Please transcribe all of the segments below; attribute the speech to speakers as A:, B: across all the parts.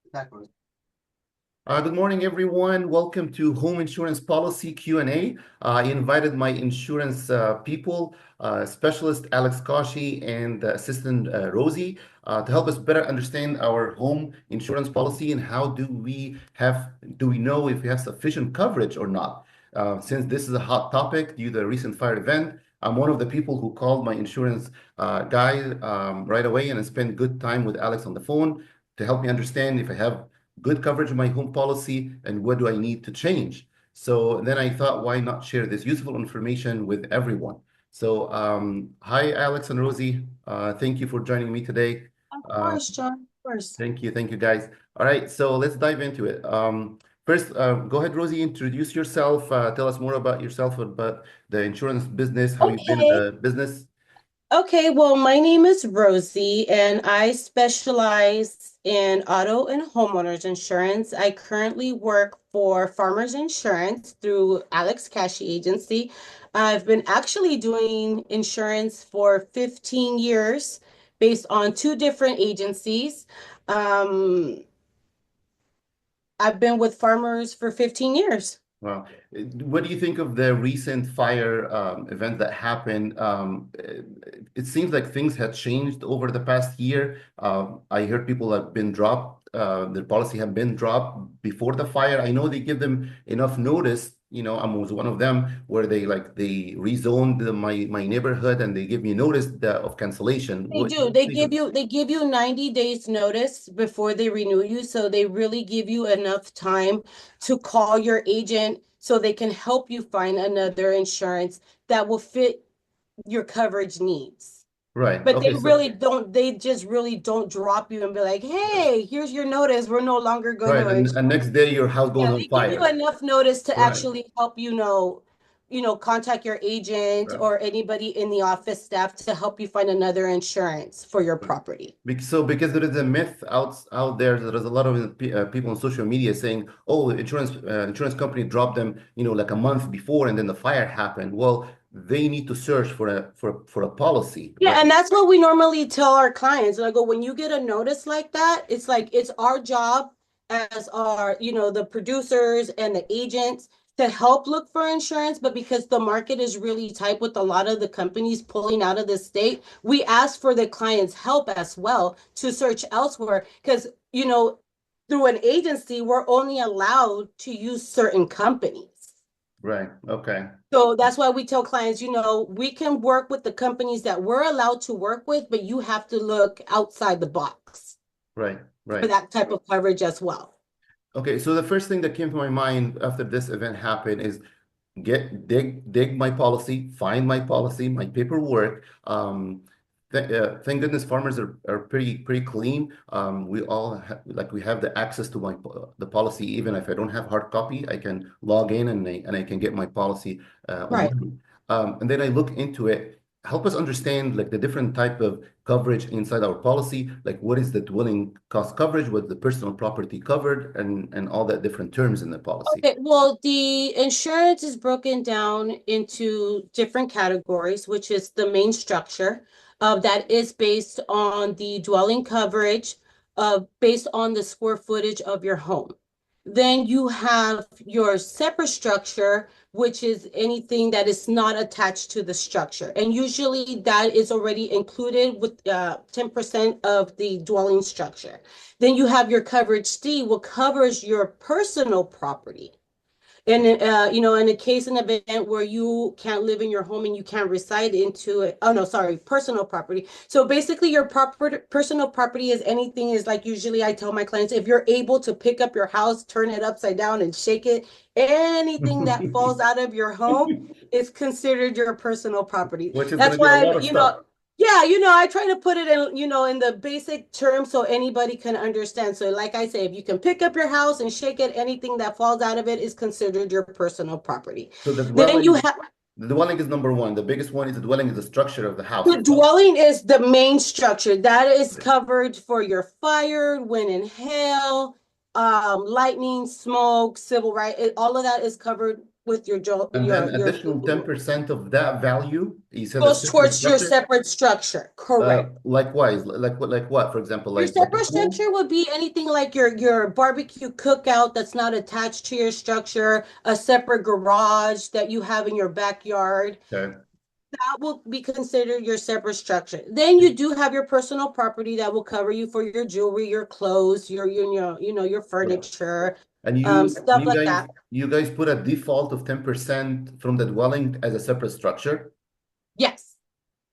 A: Exactly.
B: Good morning, everyone. Welcome to Home Insurance Policy Q&A. I invited my insurance people, specialist Alex Kashi and assistant Rosie, to help us better understand our home insurance policy and how do we know if we have sufficient coverage or not. Since this is a hot topic due to the recent fire event, I'm one of the people who called my insurance guy right away and I spent good time with Alex on the phone to help me understand if I have good coverage of my home policy and what do I need to change. So then I thought, why not share this useful information with everyone? So hi, Alex and Rosie. Thank you for joining me today.
A: Of
B: Uh,
A: course, John. Of course.
B: thank you, guys. All right, so let's dive into it. First, go ahead, Rosie, introduce yourself. Tell us more about yourself, about the insurance business, how you've been in
A: Okay.
B: the business.
A: Okay, well, my name is Rosie and I specialize in auto and homeowners insurance. I currently work for Farmers Insurance through Alex Kashi Agency. I've been actually doing insurance for 15 years based on two different agencies. Um, I've been with Farmers for 15 years.
B: Wow. What do you think of the recent fire event that happened? It seems like things had changed over the past year. I heard people have been dropped, their policy have been dropped before the fire. I know they give them enough notice. You know, I was one of them where they rezoned my neighborhood and they give me notice of cancellation.
A: They
B: What
A: do.
B: do you think of?
A: They give you 90 days notice before they renew you. So they really give you enough time to call your agent so they can help you find another insurance that will fit your coverage needs.
B: Right.
A: But
B: Okay. So
A: they just really don't drop you and be like, hey, here's your notice. We're no longer going
B: right,
A: to insure.
B: and next day your house goes
A: Yeah,
B: on
A: they give you
B: fire.
A: enough notice to
B: Right.
A: actually help contact your agent
B: Right.
A: or anybody in the office staff to help you find another insurance for your property.
B: So because there is a myth out there, there is a lot of people on social media saying, "Oh, the insurance company dropped them, you know, like a month before, and then the fire happened." Well, they need to search for a policy,
A: Yeah,
B: right?
A: and that's what we normally tell our clients. Like, when you get a notice like that, it's like it's our job as the producers and the agents to help look for insurance. But because the market is really tight with a lot of the companies pulling out of the state, we ask for the client's help as well to search elsewhere. Because, through an agency, we're only allowed to use certain companies.
B: Right. Okay.
A: So that's why we tell clients, we can work with the companies that we're allowed to work with, but you have to look outside the box
B: Right.
A: for
B: Right.
A: that type of coverage as well.
B: Okay. So the first thing that came to my mind after this event happened is dig my policy, find my policy, my paperwork. Thank goodness farmers are pretty clean. We all we have the access to the policy. Even if I don't have hard copy, I can log in and I can get my policy
A: Right.
B: online. And then I look into it. Help us understand like the different type of coverage inside our policy, like what is the dwelling cost coverage, what's the personal property covered, and all that different terms in the policy.
A: Okay, well, the insurance is broken down into different categories, which is the main structure that is based on the dwelling coverage, based on the square footage of your home. Then you have your separate structure, which is anything that is not attached to the structure. And usually that is already included with 10% of the dwelling structure. Then you have your coverage D, what covers your personal property. And in a case and event where you can't live in your home and you can't reside into it. Oh no, sorry, personal property. So basically, your personal property is anything is like usually I tell my clients if you're able to pick up your house, turn it upside down, and shake it, anything that falls out of your home is considered your personal property.
B: Which is going
A: That's
B: to be a
A: why,
B: lot of stuff.
A: yeah, I try to put it in the basic terms so anybody can understand. So like I say, if you can pick up your house and shake it, anything that falls out of it is considered your personal property.
B: So
A: Then you have
B: the dwelling is number one. The biggest one is the dwelling is the structure of the house
A: the
B: itself.
A: dwelling is the main structure. That is covered for your fire, wind and hail, lightning, smoke, civil right. All of that is covered with your
B: And then
A: your
B: additional 10% of that value, you said a
A: goes
B: separate
A: towards your
B: structure?
A: separate structure. Correct.
B: Likewise, like what, for example,
A: Your
B: like a
A: separate
B: pool?
A: structure would be anything like your barbecue cookout that's not attached to your structure, a separate garage that you have in your backyard.
B: Okay.
A: That will be considered your separate structure. Then you do have your personal property that will cover you for your jewelry, your clothes, your
B: Right.
A: furniture,
B: And you
A: stuff
B: you
A: like
B: guys
A: that.
B: you guys put a default of 10% from the dwelling as a separate structure,
A: Yes.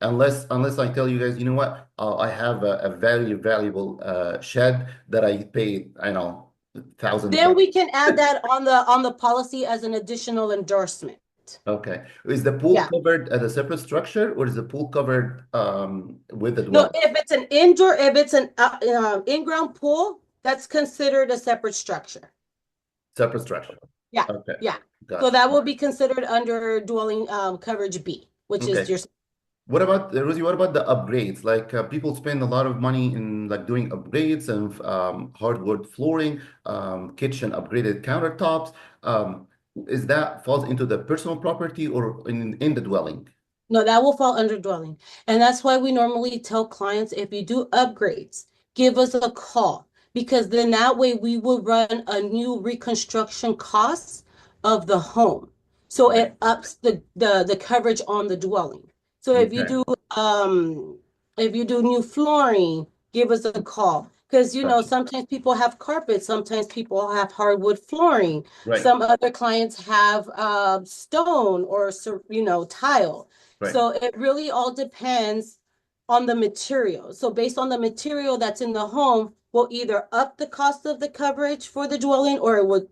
B: unless I tell you guys, you know what, I have a very valuable shed that I paid, I know, thousands of
A: Then
B: dollars.
A: we can add that on the policy as an additional endorsement.
B: Okay. Is the pool
A: Yeah.
B: covered as a separate structure, or is the pool covered with the
A: No,
B: dwelling?
A: if it's an in-ground pool, that's considered a separate structure.
B: Separate structure.
A: Yeah,
B: Okay.
A: yeah. So
B: Gotcha.
A: that will be considered under dwelling coverage B, which is
B: Okay.
A: your.
B: What about Rosie? What about the upgrades? Like people spend a lot of money in like doing upgrades and hardwood flooring, kitchen upgraded countertops. Is that falls into the personal property or in the dwelling?
A: No, that will fall under dwelling. And that's why we normally tell clients if you do upgrades, give us a call because then that way we will run a new reconstruction cost of the home. So
B: Right.
A: it ups the coverage on the dwelling. So
B: Okay.
A: if you do new flooring, give us a call. Because
B: Gotcha.
A: sometimes people have carpet, sometimes people have hardwood flooring,
B: Right.
A: some other clients have stone or tile.
B: Right.
A: So it really all depends on the material. So based on the material that's in the home, we'll either up the cost of the coverage for the dwelling or it would,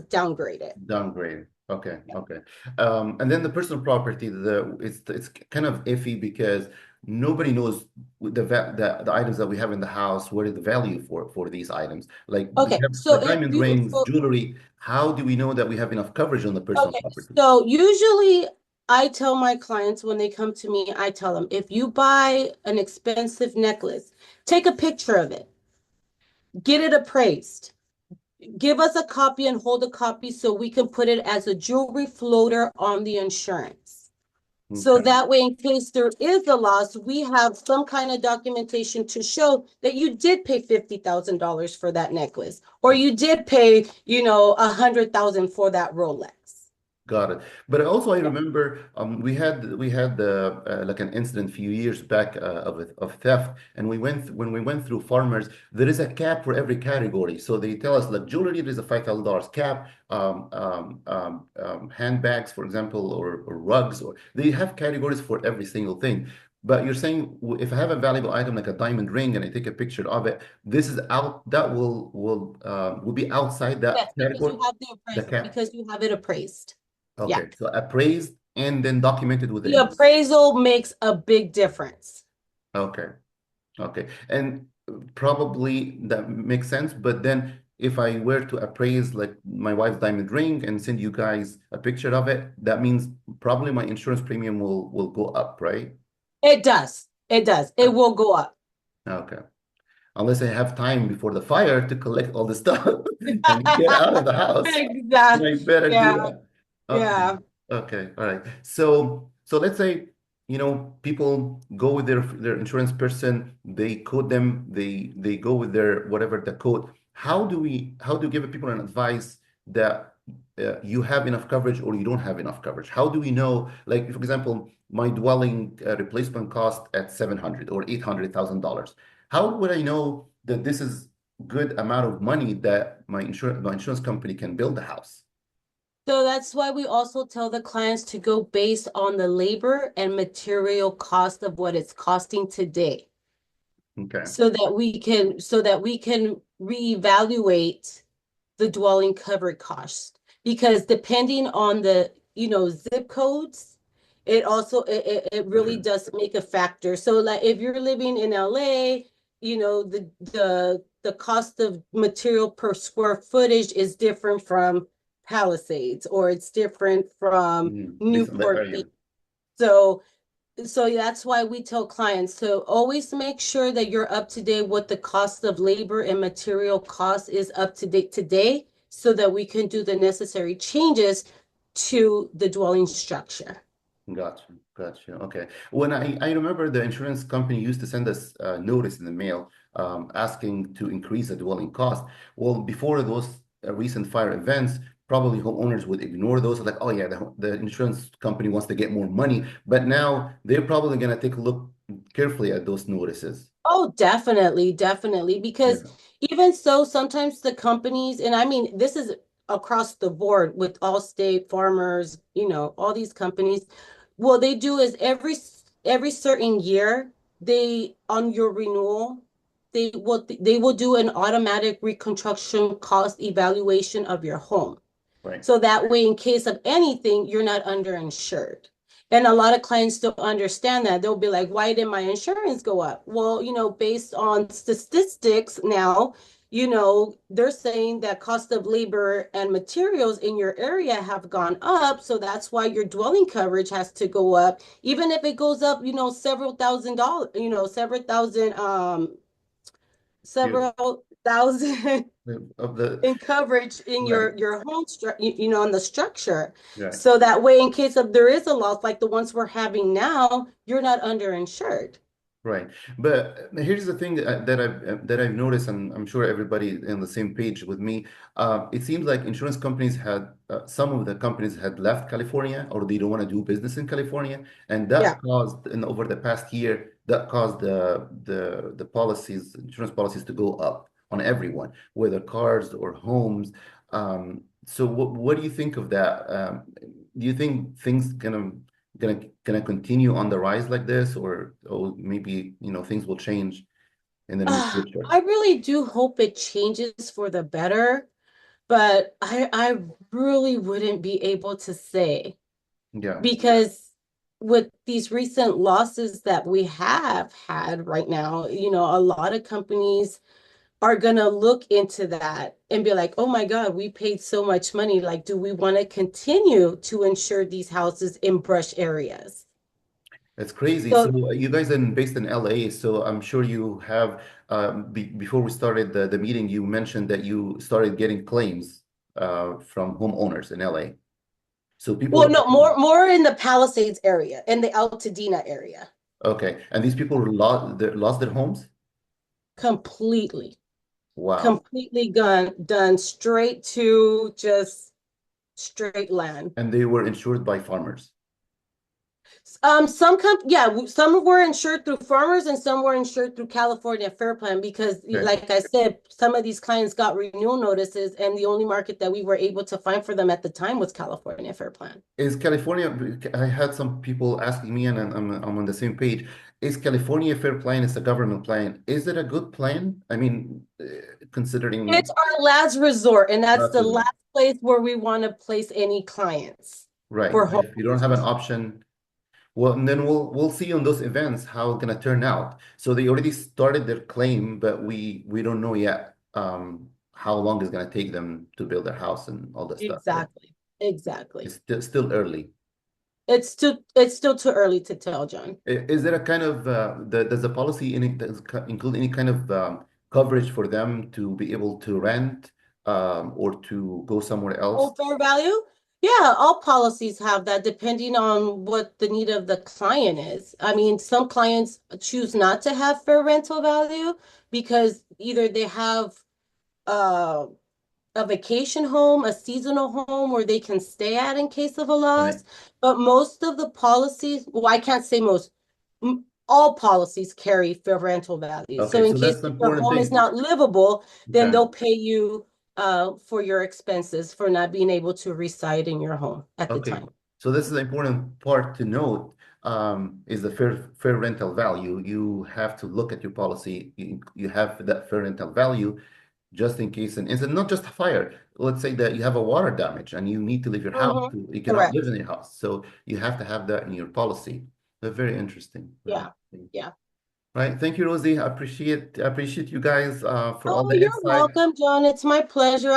A: downgrade it.
B: Downgrade. Okay, okay. And then the personal property, it's kind of iffy because nobody knows the items that we have in the house, what is the value for these items. Like we
A: Okay,
B: have
A: so
B: like diamond rings, jewelry. How do we know that we have enough coverage on the personal
A: okay,
B: property?
A: so usually I tell my clients when they come to me, I tell them if you buy an expensive necklace, take a picture of it, get it appraised. Give us a copy and hold a copy so we can put it as a jewelry floater on the insurance. So
B: Okay,
A: that way, in case there is a loss, we have some kind of documentation to show that you did pay $50,000 for that necklace, or you did pay, 100,000 for that Rolex.
B: got it. But also, I
A: Yeah.
B: remember we had like an incident a few years back of theft, and when we went through farmers, there is a cap for every category. So they tell us like jewelry, there's a $5,000 cap. Handbags, for example, or rugs, or they have categories for every single thing. But you're saying if I have a valuable item like a diamond ring and I take a picture of it, this is out that will be outside that
A: Yes, because
B: category,
A: you have the
B: the
A: appraisal,
B: cap.
A: because you have it appraised. Yeah.
B: Okay, so appraised and then documented with the
A: The
B: insurance.
A: appraisal makes a big difference.
B: Okay, okay. And probably that makes sense, but then if I were to appraise like my wife's diamond ring and send you guys a picture of it, that means probably my insurance premium will go up, right?
A: It does. It does. It
B: Okay.
A: will go up.
B: Okay. Unless I have time before the fire to collect all the stuff and get out of the house.
A: Exactly.
B: I better do
A: Yeah.
B: that. Okay.
A: Yeah.
B: Okay. All right. So let's say, people go with their insurance person, they quote them, they go with their whatever the quote. How do you give people an advice that you have enough coverage or you don't have enough coverage? How do we know, like, for example, my dwelling replacement cost at 700 or $800,000? How would I know that this is good amount of money that my insurance company can build a house?
A: So that's why we also tell the clients to go based on the labor and material cost of what it's costing today.
B: Okay.
A: So that we can reevaluate the dwelling cover cost. Because depending on the, zip codes, it
B: For
A: really
B: sure.
A: does make a factor. So like if you're living in LA, the cost of material per square footage is different from Palisades, or it's different from
B: Based on the
A: Newport
B: area.
A: Beach. So that's why we tell clients to always make sure that you're up to date what the cost of labor and material cost is up to date today so that we can do the necessary changes to the dwelling structure.
B: Gotcha, gotcha. Okay. When I remember the insurance company used to send us a notice in the mail asking to increase the dwelling cost. Well, before those recent fire events, probably homeowners would ignore those, like, oh yeah, the insurance company wants to get more money. But now they're probably going to take a look carefully at those notices.
A: Oh, definitely, definitely. Because
B: Yeah,
A: even so, sometimes the companies, and I mean, this is across the board with Allstate, Farmers, all these companies. What they do is every certain year, they on your renewal, they will do an automatic reconstruction cost evaluation of your home.
B: right.
A: So that way, in case of anything, you're not underinsured. And a lot of clients don't understand that. They'll be like, why did my insurance go up? Well, based on statistics now, they're saying that cost of labor and materials in your area have gone up. So that's why your dwelling coverage has to go up, even if it goes up, several thousand dollars,
B: Yeah.
A: several thousand
B: Of the
A: in coverage in
B: right,
A: your home in the structure.
B: right.
A: So that way, in case of there is a loss like the ones we're having now, you're not underinsured.
B: Right. But here's the thing that I've noticed, and I'm sure everybody on the same page with me. It seems like insurance companies had some of the companies had left California, or they don't want to do business in California, and that
A: Yeah.
B: caused, and over the past year, that caused the policies, insurance policies, to go up on everyone, whether cars or homes. So what do you think of that? Do you think things gonna continue on the rise like this, or maybe things will change in the near future?
A: I really do hope it changes for the better, but I really wouldn't be able to say
B: Yeah,
A: because with these recent losses that we have had right now, a lot of companies are gonna look into that and be like, oh my God, we paid so much money. Like, do we want to continue to insure these houses in brush areas?
B: it's crazy. So
A: So,
B: you guys are based in LA, so I'm sure you have before we started the meeting, you mentioned that you started getting claims from homeowners in LA. So
A: well,
B: people,
A: no, more in the Palisades area, in the Altadena area,
B: okay, and these people lost their homes?
A: completely,
B: Wow.
A: completely done straight to just straight land.
B: And they were insured by farmers.
A: Some were insured through farmers and some were insured through California Fair Plan because,
B: Okay.
A: like I said, some of these clients got renewal notices, and the only market that we were able to find for them at the time was California Fair Plan.
B: Is California, I had some people asking me, and I'm on the same page. Is California Fair Plan is a government plan? Is it a good plan? I mean,
A: It's
B: considering
A: our last resort, and that's
B: that's
A: the
B: what,
A: last place where we want to place any clients
B: right.
A: for
B: But if you don't have an
A: homeowners.
B: option, well, and then we'll see on those events how it's gonna turn out. So they already started their claim, but we don't know yet how long it's gonna take them to build their house and all that stuff. So
A: Exactly. Exactly.
B: it's still early.
A: It's still too early to tell, John.
B: Is there a kind of does the policy include any kind of coverage for them to be able to rent or to go somewhere else?
A: Full fair value? Yeah, all policies have that depending on what the need of the client is. I mean, some clients choose not to have fair rental value because either they have uh, a vacation home, a seasonal home where they can stay at in case of a
B: Right.
A: loss. But most of the policies, well, I can't say most, all policies carry fair rental value. So
B: Okay,
A: in
B: so
A: case
B: that's the
A: your
B: important
A: home is
B: thing.
A: not livable, then
B: Okay.
A: they'll pay you for your expenses for not being able to reside in your home at the
B: Okay.
A: time.
B: So this is the important part to note is the fair rental value. You have to look at your policy. You have that fair rental value just in case, and it's not just a fire. Let's say that you have a water damage and you need to leave your house.
A: Hmm.
B: You cannot live
A: Correct.
B: in your house. So you have to have that in your policy. They're very interesting. Very
A: Yeah.
B: interesting.
A: Yeah.
B: Right. Thank you, Rosie. I appreciate you guys for all
A: Oh,
B: the
A: you're
B: insight.
A: welcome, John. It's my pleasure.